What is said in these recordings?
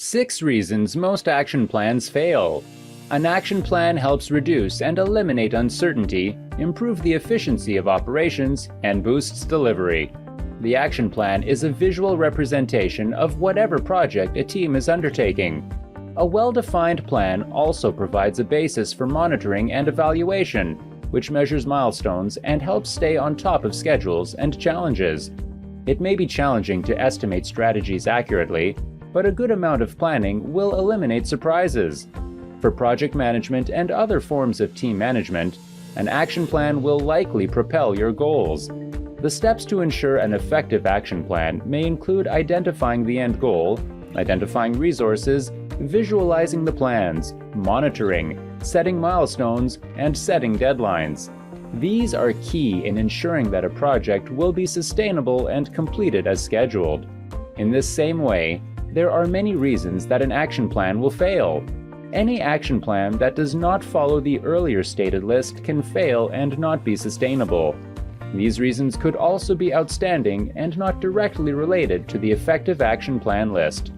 6 reasons most action plans fail. An action plan helps reduce and eliminate uncertainty, improve the efficiency of operations, and boosts delivery. The action plan is a visual representation of whatever project a team is undertaking. A well-defined plan also provides a basis for monitoring and evaluation, which measures milestones and helps stay on top of schedules and challenges. It may be challenging to estimate strategies accurately, but a good amount of planning will eliminate surprises. For project management and other forms of team management, an action plan will likely propel your goals. The steps to ensure an effective action plan may include identifying the end goal, identifying resources, visualizing the plans, monitoring, setting milestones, and setting deadlines. These are key in ensuring that a project will be sustainable and completed as scheduled. In this same way, there are many reasons that an action plan will fail. Any action plan that does not follow the earlier stated list can fail and not be sustainable. These reasons could also be outstanding and not directly related to the effective action plan list.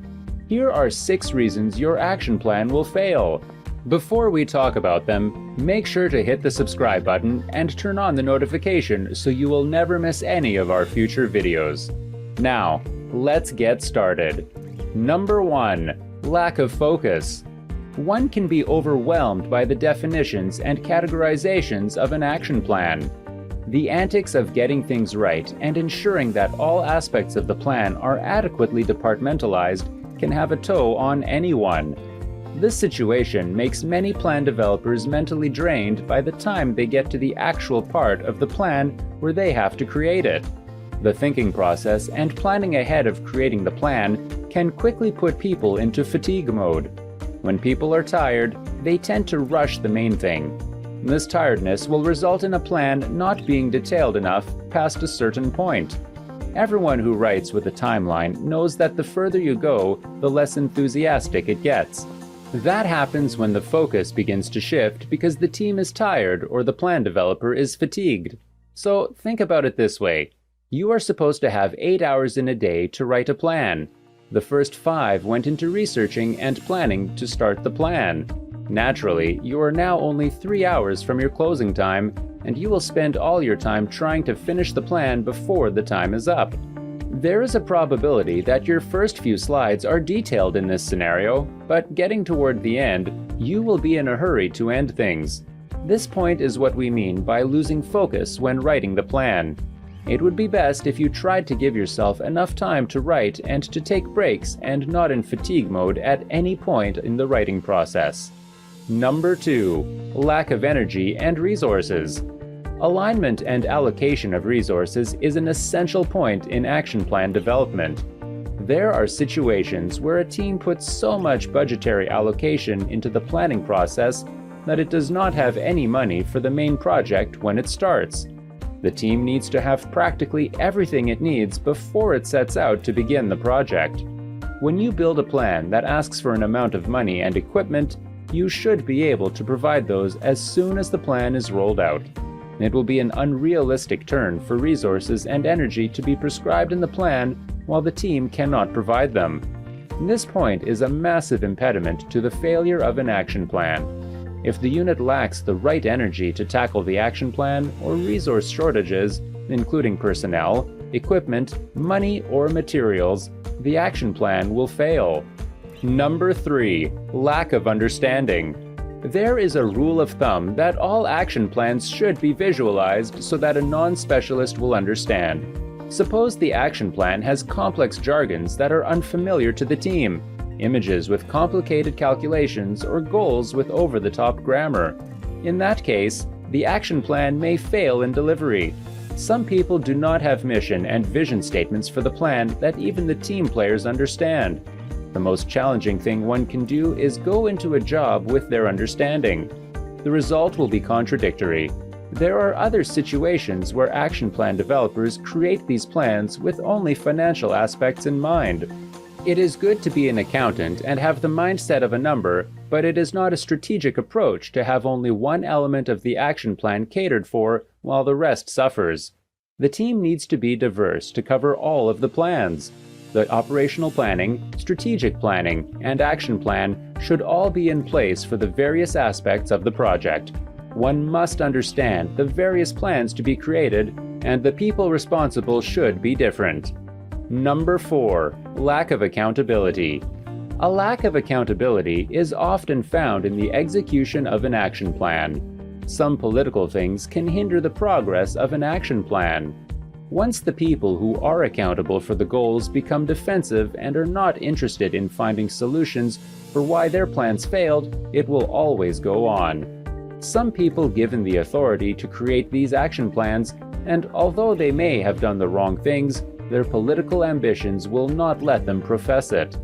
Here are 6 reasons your action plan will fail. Before we talk about them, make sure to hit the subscribe button and turn on the notification so you will never miss any of our future videos. Now, let's get started. Number 1. Lack of focus. One can be overwhelmed by the definitions and categorizations of an action plan. The antics of getting things right and ensuring that all aspects of the plan are adequately departmentalized can have a toll on anyone. This situation makes many plan developers mentally drained by the time they get to the actual part of the plan where they have to create it. The thinking process and planning ahead of creating the plan can quickly put people into fatigue mode. When people are tired, they tend to rush the main thing. This tiredness will result in a plan not being detailed enough past a certain point. Everyone who writes with a timeline knows that the further you go, the less enthusiastic it gets. That happens when the focus begins to shift because the team is tired or the plan developer is fatigued. So think about it this way. You are supposed to have 8 hours in a day to write a plan. The first 5 went into researching and planning to start the plan. Naturally, you are now only 3 hours from your closing time, and you will spend all your time trying to finish the plan before the time is up. There is a probability that your first few slides are detailed in this scenario, but getting toward the end, you will be in a hurry to end things. This point is what we mean by losing focus when writing the plan. It would be best if you tried to give yourself enough time to write and to take breaks and not in fatigue mode at any point in the writing process. Number 2. Lack of energy and resources. Alignment and allocation of resources is an essential point in action plan development. There are situations where a team puts so much budgetary allocation into the planning process that it does not have any money for the main project when it starts. The team needs to have practically everything it needs before it sets out to begin the project. When you build a plan that asks for an amount of money and equipment, you should be able to provide those as soon as the plan is rolled out. It will be an unrealistic turn for resources and energy to be prescribed in the plan while the team cannot provide them. This point is a massive impediment to the failure of an action plan. If the unit lacks the right energy to tackle the action plan or resource shortages, including personnel, equipment, money, or materials, the action plan will fail. Number 3. Lack of understanding. There is a rule of thumb that all action plans should be visualized so that a non-specialist will understand. Suppose the action plan has complex jargons that are unfamiliar to the team, images with complicated calculations, or goals with over-the-top grammar. In that case, the action plan may fail in delivery. Some people do not have mission and vision statements for the plan that even the team players understand. The most challenging thing one can do is go into a job with their understanding. The result will be contradictory. There are other situations where action plan developers create these plans with only financial aspects in mind. It is good to be an accountant and have the mindset of a number, but it is not a strategic approach to have only one element of the action plan catered for while the rest suffers. The team needs to be diverse to cover all of the plans. The operational planning, strategic planning, and action plan should all be in place for the various aspects of the project. One must understand the various plans to be created, and the people responsible should be different. Number 4. Lack of accountability. A lack of accountability is often found in the execution of an action plan. Some political things can hinder the progress of an action plan. Once the people who are accountable for the goals become defensive and are not interested in finding solutions for why their plans failed, it will always go on. Some people given the authority to create these action plans, and although they may have done the wrong things, their political ambitions will not let them profess it.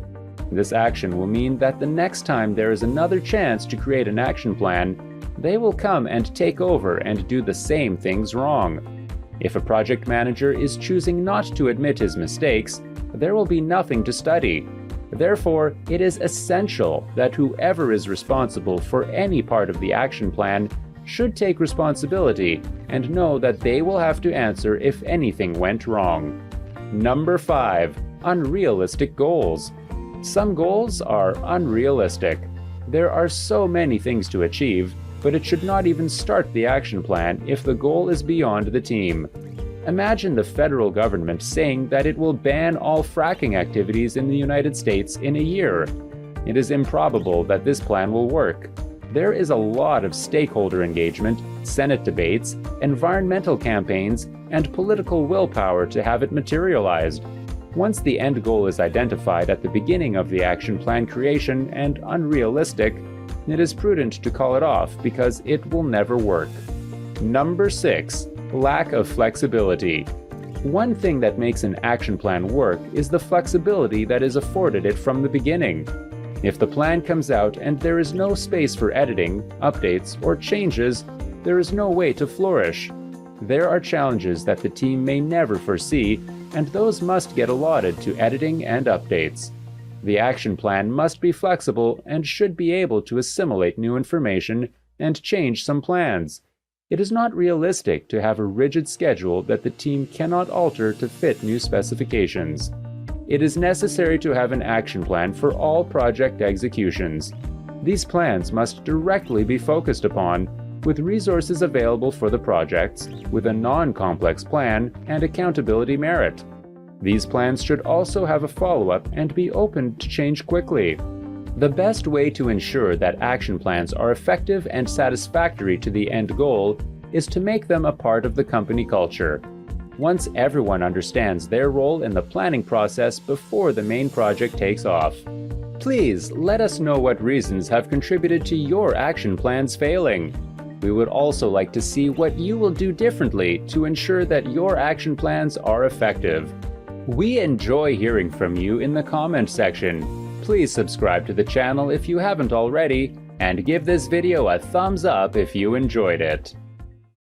This action will mean that the next time there is another chance to create an action plan, they will come and take over and do the same things wrong. If a project manager is choosing not to admit his mistakes, there will be nothing to study. Therefore, it is essential that whoever is responsible for any part of the action plan should take responsibility and know that they will have to answer if anything went wrong. Number 5. Unrealistic goals. Some goals are unrealistic. There are so many things to achieve, but it should not even start the action plan if the goal is beyond the team. Imagine the federal government saying that it will ban all fracking activities in the United States in a year. It is improbable that this plan will work. There is a lot of stakeholder engagement, Senate debates, environmental campaigns, and political willpower to have it materialized. Once the end goal is identified at the beginning of the action plan creation and unrealistic, it is prudent to call it off because it will never work. Number 6. Lack of flexibility. One thing that makes an action plan work is the flexibility that is afforded it from the beginning. If the plan comes out and there is no space for editing, updates, or changes, there is no way to flourish. There are challenges that the team may never foresee, and those must get allotted to editing and updates. The action plan must be flexible and should be able to assimilate new information and change some plans. It is not realistic to have a rigid schedule that the team cannot alter to fit new specifications. It is necessary to have an action plan for all project executions. These plans must directly be focused upon, with resources available for the projects, with a non-complex plan and accountability merit. These plans should also have a follow-up and be open to change quickly. The best way to ensure that action plans are effective and satisfactory to the end goal is to make them a part of the company culture. Once everyone understands their role in the planning process before the main project takes off. Please let us know what reasons have contributed to your action plans failing. We would also like to see what you will do differently to ensure that your action plans are effective. We enjoy hearing from you in the comment section. Please subscribe to the channel if you haven't already, and give this video a thumbs up if you enjoyed it.